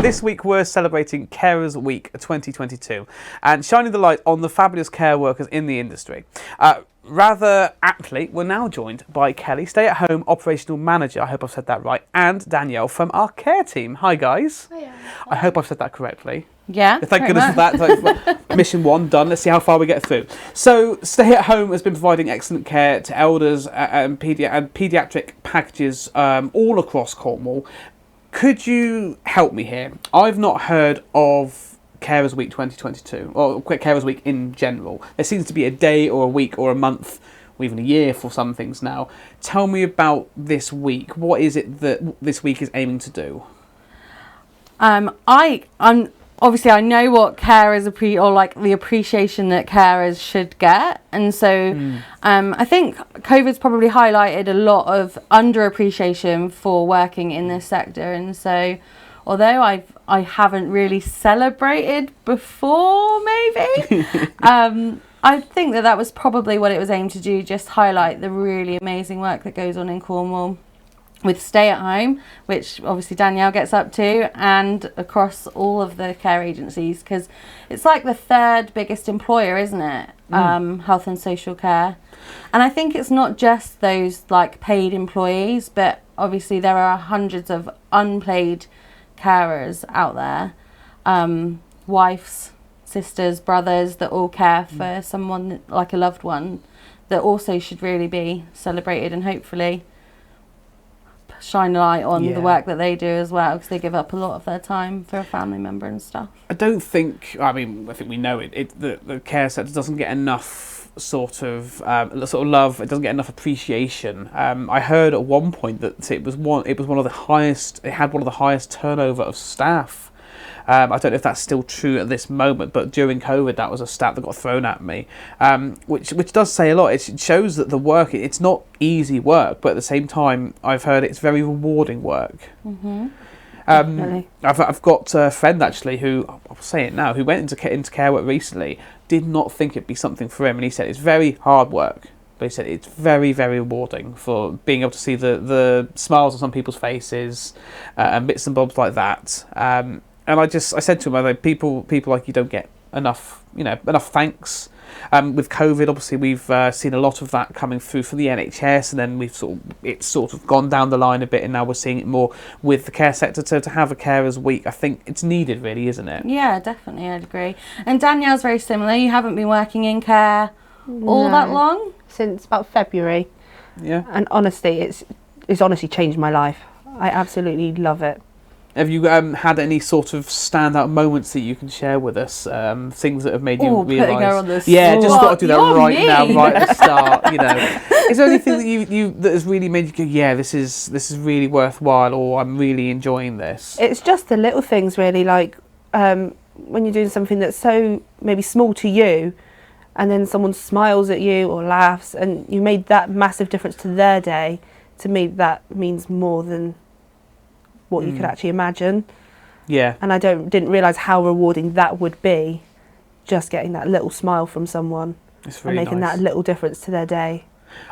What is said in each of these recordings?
this week we're celebrating Carers Week 2022 and shining the light on the fabulous care workers in the industry. Rather aptly, we're now joined by Kelly, stay-at-home operational manager, I hope I've said that right, and Danielle from our care team. Hi guys. Hiya. I hope I've said that correctly. Yeah. Thank goodness for that. Like, mission 1 done. Let's see how far we get through. So, Stay at Home has been providing excellent care to elders and paediatric packages all across Cornwall. Could you help me here? I've not heard of Carers Week 2022, or Carers Week in general. There seems to be a day or a week or a month or even a year for some things now. Tell me about this week. What is it that this week is aiming to do? I'm obviously I know what carers the appreciation that carers should get, and so I think COVID's probably highlighted a lot of underappreciation for working in this sector, and so although I haven't really celebrated before, maybe I think that was probably what it was aimed to do, just highlight the really amazing work that goes on in Cornwall with Stay at Home, which obviously Danielle gets up to, and across all of the care agencies, because it's like the third biggest employer, isn't it? Health and social care. And I think it's not just those like paid employees, but obviously there are hundreds of unpaid carers out there, wives, sisters, brothers that all care for someone like a loved one, that also should really be celebrated and hopefully shine a light on the work that they do as well, because they give up a lot of their time for a family member and stuff. I think we know the care sector doesn't get enough sort of love. It doesn't get enough appreciation. I heard at one point that it was one of the highest. It had one of the highest turnover of staff. I don't know if that's still true at this moment, but during COVID, that was a stat that got thrown at me, which does say a lot. It shows that the work, it's not easy work, but at the same time, I've heard it's very rewarding work. Mm-hmm. I've got a friend actually who, I'll say it now, who went into care work recently, did not think it'd be something for him, and he said it's very hard work. But he said it's very, very rewarding for being able to see the smiles on some people's faces and bits and bobs like that. And I said to him, people like you don't get enough thanks. With COVID, obviously, we've seen a lot of that coming through for the NHS, and then it's sort of gone down the line a bit, and now we're seeing it more with the care sector. So to have a Carers Week, I think it's needed, really, isn't it? Yeah, definitely, I'd agree. And Danielle's very similar. You haven't been working in care all that long? Since about February. Yeah. And honestly, it's honestly changed my life. I absolutely love it. Have you had any sort of standout moments that you can share with us? Things that have made you realise? Putting her on the yeah, just spot. got to do that You're right now, mean. right at the start. Is there anything that that has really made you go, yeah, this is really worthwhile, or I'm really enjoying this? It's just the little things, really, like when you're doing something that's so maybe small to you, and then someone smiles at you or laughs, and you made that massive difference to their day. To me, that means more than what you could actually imagine. Yeah. And I didn't realise how rewarding that would be, just getting that little smile from someone Really and making nice. that little difference to their day.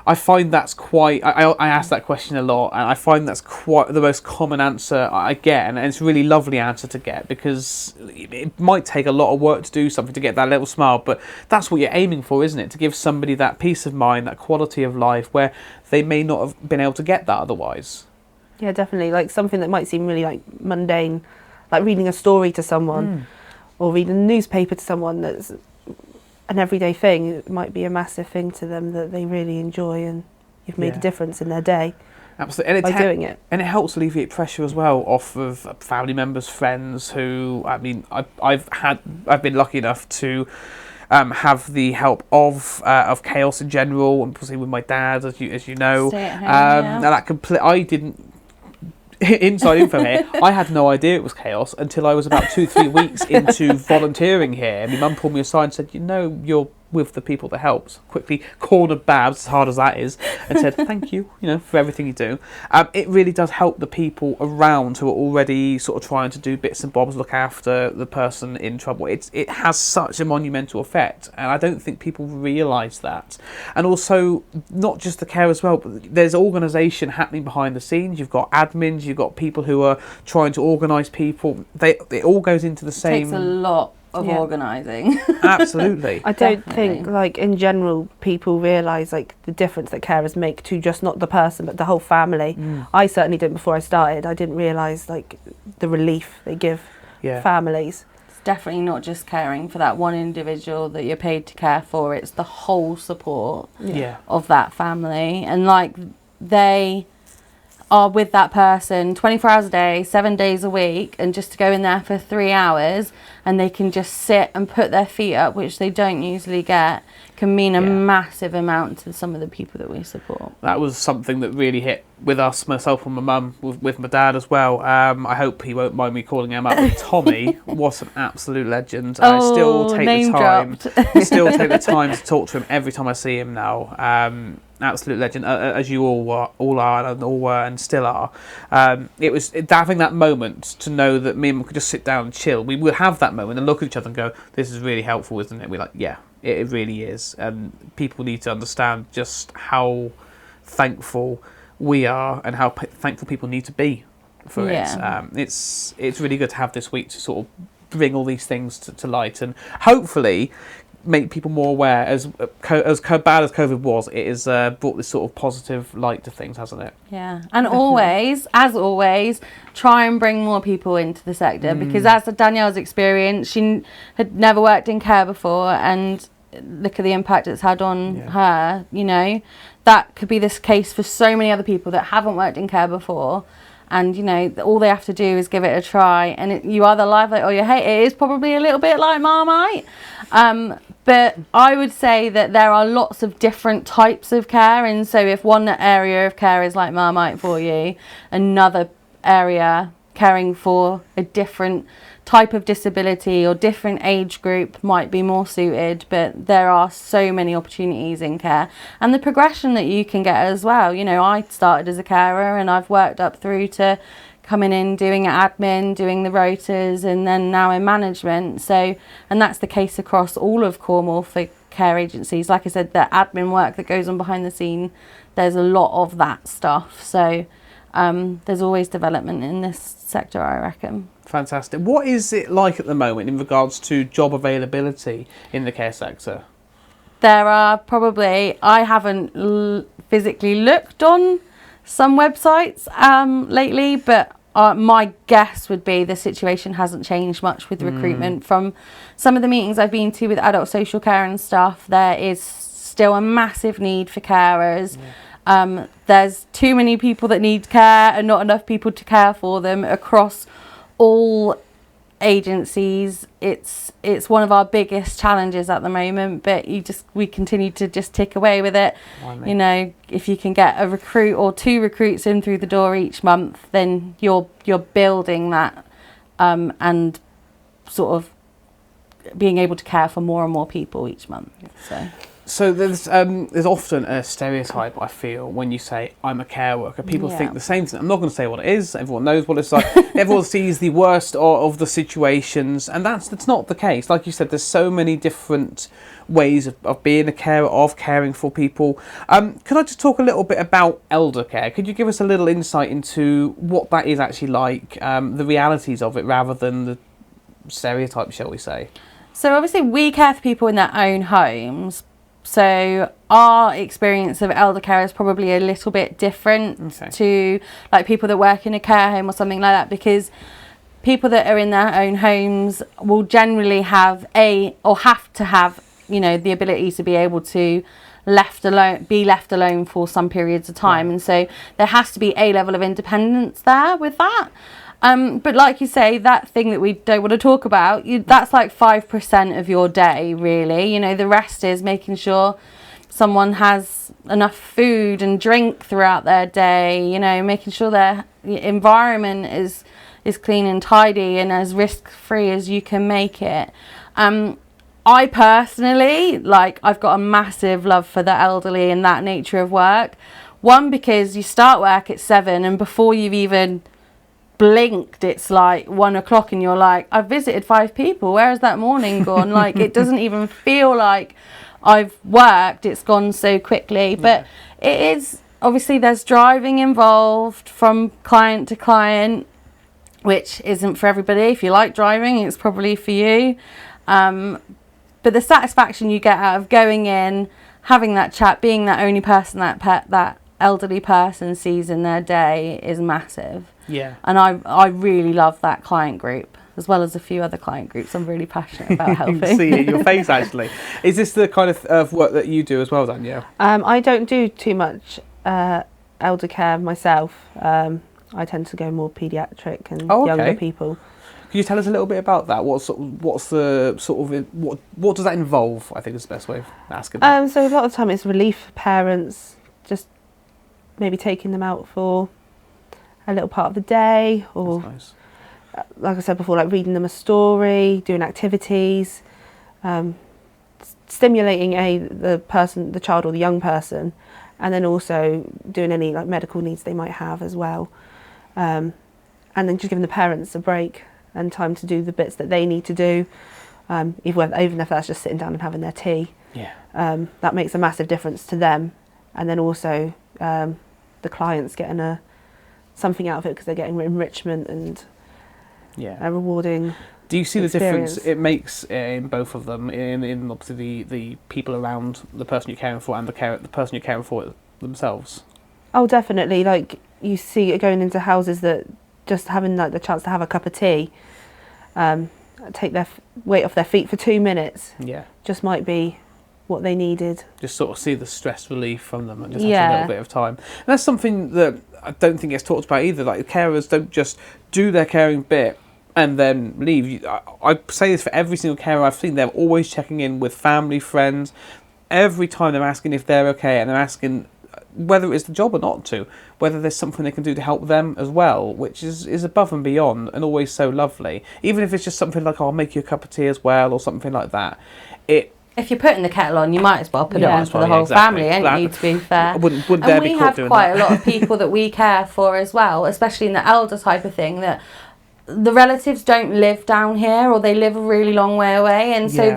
I find that's quite... I ask that question a lot, and I find that's quite the most common answer I get, and it's a really lovely answer to get, because it might take a lot of work to do something to get that little smile, but that's what you're aiming for, isn't it? To give somebody that peace of mind, that quality of life, where they may not have been able to get that otherwise. Yeah, definitely. Like something that might seem really like mundane, like reading a story to someone or reading a newspaper to someone that's an everyday thing. It might be a massive thing to them that they really enjoy, and you've made a difference in their day. Absolutely. And by doing it. And it helps alleviate pressure as well off of family members, friends who, I've been lucky enough to have the help of Chaos in general, and obviously with my dad, as you know. Stay at home, and that I didn't. Inside info here, I had no idea it was Chaos until I was about 2-3 weeks into volunteering here. And my mum pulled me aside and said, your with the people that helped, quickly cornered Babs, as hard as that is, and said thank you, for everything you do. It really does help the people around who are already sort of trying to do bits and bobs, look after the person in trouble. It has such a monumental effect, and I don't think people realise that. And also, not just the care as well, but there's organisation happening behind the scenes. You've got admins, you've got people who are trying to organise people. It all goes into the same. It takes a lot of organising. Absolutely. I don't Definitely. think, like, in general, people realise, like, the difference that carers make to just not the person, but the whole family. I certainly didn't before I started. I didn't realise, like, the relief they give families. It's definitely not just caring for that one individual that you're paid to care for. It's the whole support of that family. And, like, they are with that person 24 hours a day, 7 days a week, and just to go in there for 3 hours and they can just sit and put their feet up, which they don't usually get, can mean a massive amount to some of the people that we support. That was something that really hit with us, myself and my mum, with my dad as well. I hope he won't mind me calling him out, but Tommy was an absolute legend. I still take name the time. dropped. Still take the time to talk to him every time I see him now. Absolute legend, as you all are, and all were, and still are. It was having that moment to know that me and Mum could just sit down and chill. We would have that moment and look at each other and go, "This is really helpful, isn't it?" We're like, "Yeah, it really is." And people need to understand just how thankful we are and how thankful people need to be for it. It's really good to have this week to sort of bring all these things to light and hopefully make people more aware. As bad as COVID was, it has brought this sort of positive light to things, hasn't it? Yeah, and always, as always, try and bring more people into the sector because as Danielle's experience, she had never worked in care before, and look at the impact it's had on her. That could be this case for so many other people that haven't worked in care before. And, all they have to do is give it a try. And you either love it or you hate it. It is probably a little bit like Marmite. But I would say that there are lots of different types of care. And so if one area of care is like Marmite for you, another area caring for a different type of disability or different age group might be more suited, but there are so many opportunities in care and the progression that you can get as well. I started as a carer and I've worked up through to coming in, doing admin, doing the rotas, and then now in management. And that's the case across all of Cornwall for care agencies. Like I said, the admin work that goes on behind the scene, there's a lot of that stuff. So there's always development in this sector, I reckon. Fantastic. What is it like at the moment in regards to job availability in the care sector? There are probably, I haven't physically looked on some websites lately, but my guess would be the situation hasn't changed much with recruitment. From some of the meetings I've been to with adult social care and stuff, there is still a massive need for carers. There's too many people that need care and not enough people to care for them across all agencies. It's one of our biggest challenges at the moment, but we continue to just tick away with it. If you can get a recruit or 2 recruits in through the door each month, then you're building that and sort of being able to care for more and more people each month. So there's often a stereotype, I feel, when you say I'm a care worker. People think the same thing. I'm not going to say what it is. Everyone knows what it's like. Everyone sees the worst of the situations, and that's not the case. Like you said, there's so many different ways of being a carer, of caring for people. Could I just talk a little bit about elder care? Could you give us a little insight into what that is actually like, the realities of it, rather than the stereotype, shall we say? So obviously we care for people in their own homes. So our experience of elder care is probably a little bit different to like people that work in a care home or something like that, because people that are in their own homes will generally have have to have, the ability to be able to be left alone for some periods of time. And so there has to be a level of independence there with that. But like you say, that thing that we don't want to talk about, that's like 5% of your day, really. The rest is making sure someone has enough food and drink throughout their day, making sure their environment is clean and tidy and as risk-free as you can make it. I personally, like, I've got a massive love for the elderly and that nature of work. One, because you start work at 7 and before you've even blinked, it's like 1 o'clock and you're like, I've visited 5 people. Where has that morning gone? Like, it doesn't even feel like I've worked. It's gone so quickly. But it is, obviously, there's driving involved from client to client, which isn't for everybody. If you like driving, it's probably for you. But the satisfaction you get out of going in, having that chat, being that only person that elderly person sees in their day is massive. Yeah. And I really love that client group, as well as a few other client groups I'm really passionate about helping. You can see it in your face, actually. Is this the kind of work that you do as well, Danielle? I don't do too much elder care myself. I tend to go more paediatric and younger people. Can you tell us a little bit about that? What does that involve? I think is the best way of asking that. So a lot of the time it's relief for parents, just maybe taking them out for a little part of the day, or That's nice. Like I said before, like reading them a story, doing activities, stimulating the child or the young person, and then also doing any like medical needs they might have as well, and then just giving the parents a break and time to do the bits that they need to do, even if that's just sitting down and having their tea. Yeah. That makes a massive difference to them, and then also the clients getting something out of it because they're getting enrichment and a rewarding. Do you see the experience. difference it makes in both of them, in obviously the people around the person you're caring for and the person you're caring for themselves? Oh, definitely. Like, you see it going into houses that just having like the chance to have a cup of tea, take their weight off their feet for 2 minutes, just might be what they needed. Just sort of see the stress relief from them and just have a little bit of time. And that's something that I don't think gets talked about either. Like, carers don't just do their caring bit and then leave. I say this for every single carer I've seen. They're always checking in with family, friends. Every time they're asking if they're okay, and they're asking whether it's the job or not to, whether there's something they can do to help them as well, which is above and beyond and always so lovely. Even if it's just something like, I'll make you a cup of tea as well, or something like that. If you're putting the kettle on, you might as well put it on for the whole family, ain't you, to be fair? Wouldn't dare be caught doing that. And we have quite a lot of people that we care for as well, especially in the elder type of thing, that the relatives don't live down here, or they live a really long way away, and so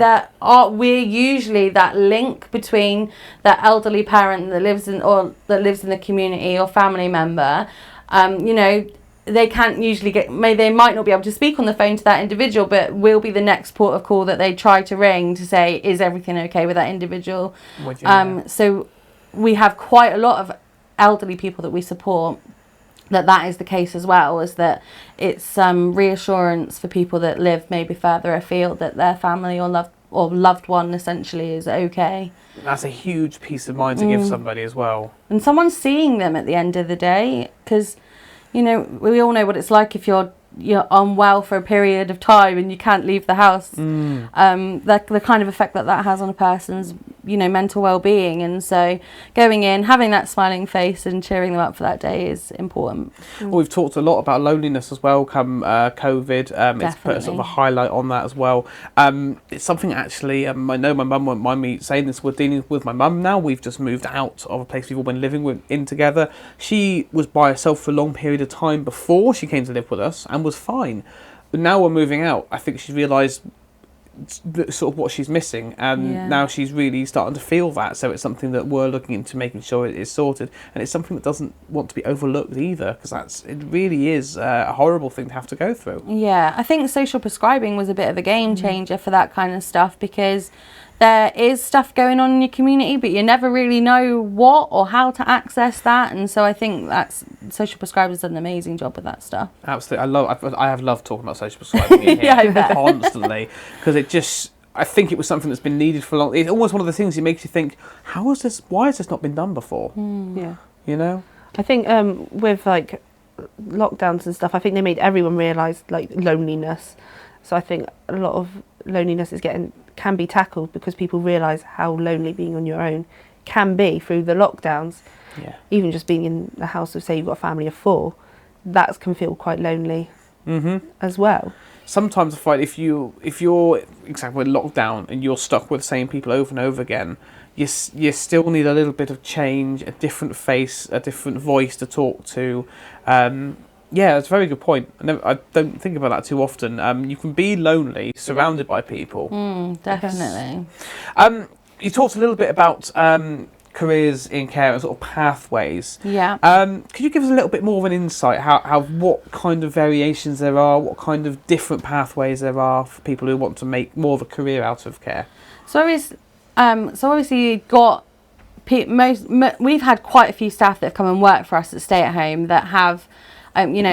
we're usually that link between that elderly parent that lives in the community or family member. They can't usually they might not be able to speak on the phone to that individual, but we'll be the next port of call that they try to ring to say, is everything okay with that individual? So we have quite a lot of elderly people that we support that is the case as well, is that it's reassurance for people that live maybe further afield that their family or loved one essentially is okay. That's a huge peace of mind to give somebody as well. And someone's seeing them at the end of the day, because we all know what it's like if you're unwell for a period of time and you can't leave the house. The kind of effect that has on a person's mental well-being, and so going in, having that smiling face and cheering them up for that day is important. Well, we've talked a lot about loneliness as well come COVID. It's put a sort of a highlight on that as well. It's something actually, I know my mum won't mind me saying this, we're dealing with my mum now. We've just moved out of a place we've all been living in together. She was by herself for a long period of time before she came to live with us and was fine. But now we're moving out, I think she realised sort of what she's missing, and now she's really starting to feel that, so it's something that we're looking into making sure it is sorted, and it's something that doesn't want to be overlooked either, because it really is a horrible thing to have to go through. I think social prescribing was a bit of a game changer for that kind of stuff, because there is stuff going on in your community, but you never really know what or how to access that, and so I think social prescribers done an amazing job with that stuff. Absolutely, I have loved talking about social prescribing in here constantly, because I think it was something that's been needed for long. It's almost one of the things that makes you think, why has this not been done before? I think with like lockdowns and stuff, I think they made everyone realise like loneliness. So I think a lot of loneliness can be tackled because people realise how lonely being on your own can be through the lockdowns. Even just being in a house of, say, you've got a family of 4, that can feel quite lonely. as well. Sometimes I find if you're exactly in lockdown and you're stuck with the same people over and over again, you still need a little bit of change, a different face, a different voice to talk to. Yeah, that's a very good point. I don't think about that too often. You can be lonely, surrounded by people. Definitely. You talked a little bit about careers in care and sort of pathways. Yeah. Could you give us a little bit more of an insight how what kind of variations there are, what kind of different pathways there are for people who want to make more of a career out of care? So obviously you've got we've had quite a few staff that have come and work for us at Stay at Home that have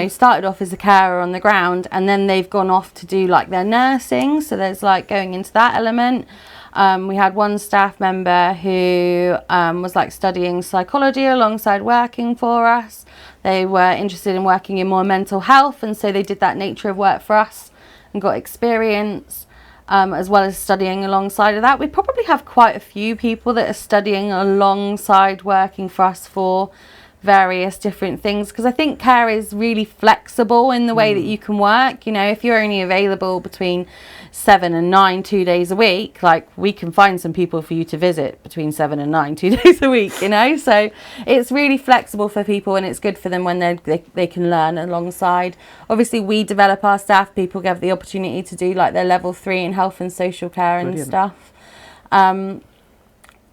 started off as a carer on the ground, and then they've gone off to do like their nursing, so there's like going into that element. We had one staff member who was like studying psychology alongside working for us. They were interested in working in more mental health, and so they did that nature of work for us and got experience, as well as studying alongside of that. We probably have quite a few people that are studying alongside working for us for various different things, because I think care is really flexible in the way that you can work. If you're only available between 7 and 9 2 days a week, like, we can find some people for you to visit between 7 and 9 2 days a week, so it's really flexible for people, and it's good for them when they can learn alongside. Obviously we develop our staff, people get the opportunity to do like their level 3 in health and social care. Brilliant. And stuff.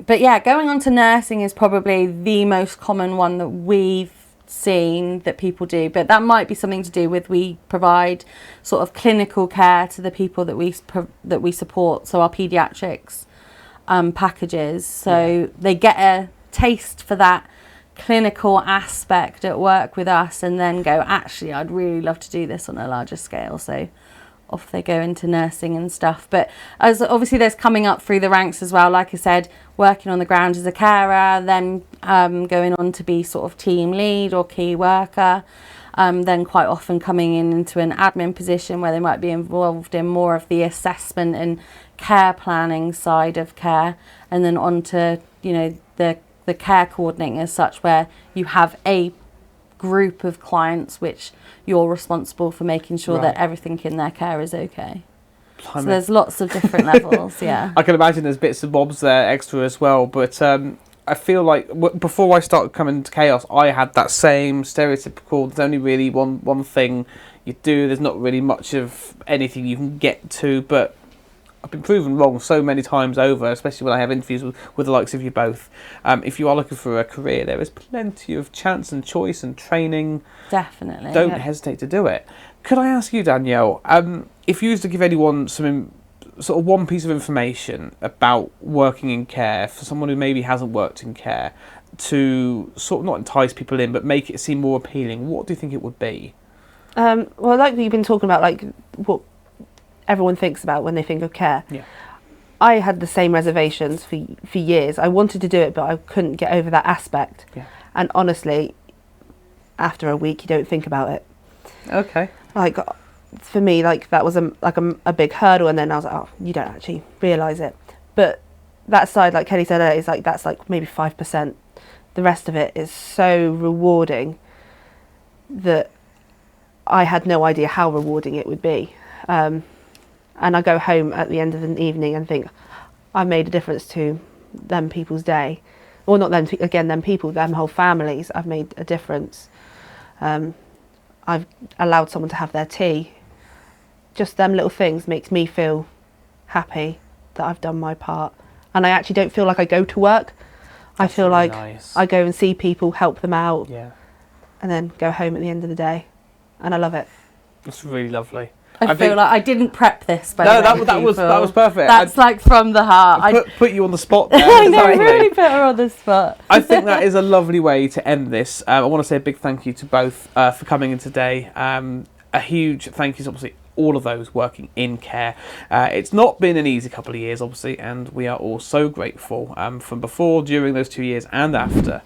But yeah, going on to nursing is probably the most common one that we've seen that people do. But that might be something to do with we provide sort of clinical care to the people that we support. So our paediatrics packages. So they get a taste for that clinical aspect at work with us, and then go, actually, I'd really love to do this on a larger scale. So off they go into nursing and stuff. But as obviously there's coming up through the ranks as well, like I said, working on the ground as a carer, then going on to be sort of team lead or key worker, then quite often coming into an admin position where they might be involved in more of the assessment and care planning side of care, and then on to the care coordinating as such, where you have a group of clients which you're responsible for making sure that everything in their care is okay. So there's lots of different levels. Yeah, I can imagine there's bits and bobs there extra as well, but I feel like before I started coming to Chaos, I had that same stereotypical, there's only really one thing you do, there's not really much of anything you can get to, but I've been proven wrong so many times over, especially when I have interviews with the likes of you both. If you are looking for a career, there is plenty of chance and choice and training. Definitely. Don't hesitate to do it. Could I ask you, Danielle, if you used to give anyone some sort of one piece of information about working in care for someone who maybe hasn't worked in care, to sort of not entice people in but make it seem more appealing, what do you think it would be? Well, like you've been talking about, like what everyone thinks about when they think of care. Yeah. I had the same reservations for years. I wanted to do it, but I couldn't get over that aspect. Yeah. And honestly, after a week, you don't think about it. Okay. Like, for me, like, that was a big hurdle, and then I was like, oh, you don't actually realise it. But that side, like Kelly said earlier, is like, that's like maybe 5%. The rest of it is so rewarding that I had no idea how rewarding it would be. And I go home at the end of an evening and think, I made a difference to them people's day. Or not them, them people, them whole families. I've made a difference. I've allowed someone to have their tea. Just them little things makes me feel happy that I've done my part. And I actually don't feel like I go to work. I feel really like nice. I go and see people, help them out, and then go home at the end of the day. And I love it. It's really lovely. I feel like I didn't prep this. That was perfect. That's like from the heart. I put you on the spot there. I know, really put her on the spot. I think that is a lovely way to end this. I want to say a big thank you to both for coming in today. A huge thank you to obviously all of those working in care. It's not been an easy couple of years, obviously, and we are all so grateful from before, during those 2 years, and after.